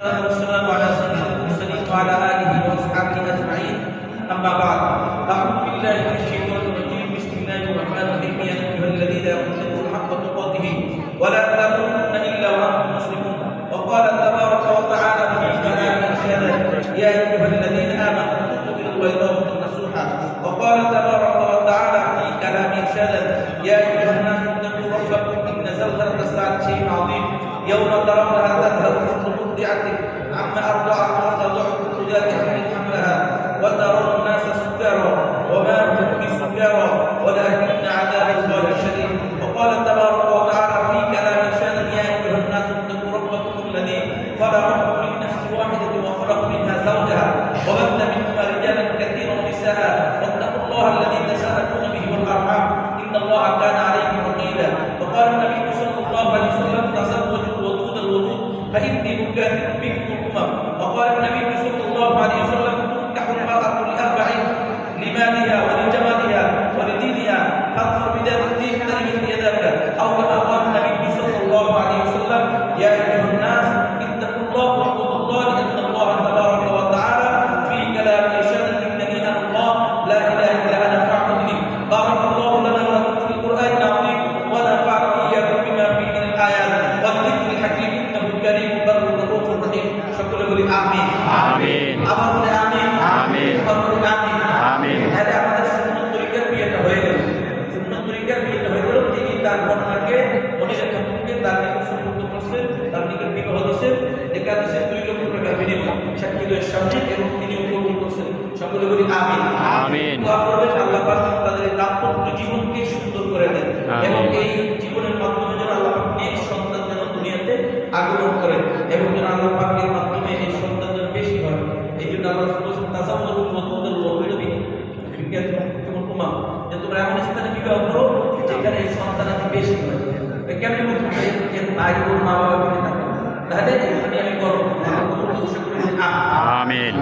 والسلام على سيد المرسلين وعلى آله وأصحابه أجمعين. أما بعد، أعوذ بالله من الشيطان الرجيم. بسم الله الرحمن الرحيم. يا أيها الذين آمنوا اتقوا الحق تقاته ولا تموتن إلا وأنتم مسلمون. وقال تبارك وتعالى في كلام إرشادا: يا أيها الذين آمنوا اتقوا البيضاء نصوحا. وقال تبارك وتعالى في كلام إرشادا: يا أيها الناس اتقوا ربكم إن زلزلة الساعة شيء عظيم يوم ترونها تذهل كل مرضعة عما أرضعت وتضع كل ذات حمل حملها وترى الناس سكارى وما هم بسكارى ولكن عذاب الله شديد. وقال تبارك وتعالى في كلام شان: يا أيها الناس اتقوا ربكم الذي خلقكم من نفس واحدة وخلق منها زوجها وبث منهما رجالا كثيرا ونساء واتقوا الله الذي تساءلون به والأرحام إن الله كان عليكم رقيبا. وقال النبي صلى الله عليه وسلم: تزوجوا الودود الودود فإني مكاثر بكم الأمم. وقال النبي صلى الله عليه وسلم: تنكح المرأة لأربع: لمالها ولجمالها ولدينها فاظفر بذات الدين تربت يداك. أو كما قال النبي صلى الله عليه وسلم: يا أيها الناس اتقوا الله واعبدوا الله لأن الله تبارك وتعالى في كلام إرشاد: إنني أنا الله لا إله إلا أنا فاعبدني. بارك الله لنا ولكم في القرآن العظيم ونفعني إياكم بما فيه من الآيات والذكر الحكيم إنه كريم بر رؤوف رحيم. সকলে বলি আমিন। আমিন। আবার বলি আমিন। আমিন। আবার বলি আমিন। আমিন। তাহলে আমাদের সুন্নত তরিকার বিয়েটা হয়ে গেল। সুন্নত তরিকার বিয়েটা হয়ে গেল। তিনি তার কন্যাকে মনিরা খাতুনকে তার নিকট সুন্নত করছেন, তার নিকট বিবাহ দিয়েছেন। এখানে সে 2 লক্ষ টাকা বিনিময় সাক্ষীদের সামনে এবং তিনি কবুল করছেন। সকলে বলি আমিন। আমিন। দোয়া করবেন আল্লাহ পাক তাদের দাম্পত্য জীবনকে সুন্দর করে দেন এবং এই জীবনের মাধ্যমে যেন আল্লাহ পাক নেক সন্তান যেন দুনিয়াতে আগমন করেন এবং যেন আল্লাহ পাকের মাধ্যমে এই সন্তান যেন বেশি হয়। এই জন্য আল্লাহ রাসূল তাসাউদুল ওয়াদুদুল ওয়াদুদি কেমন তোমা যে তোমরা এমন স্থানে বিবাহ করো যেখানে এই সন্তানাদি বেশি হয়। কেমন বলতে এর আগে ওর মা বাবা থাকে তাহলে এখানে আমি করব। আমিন।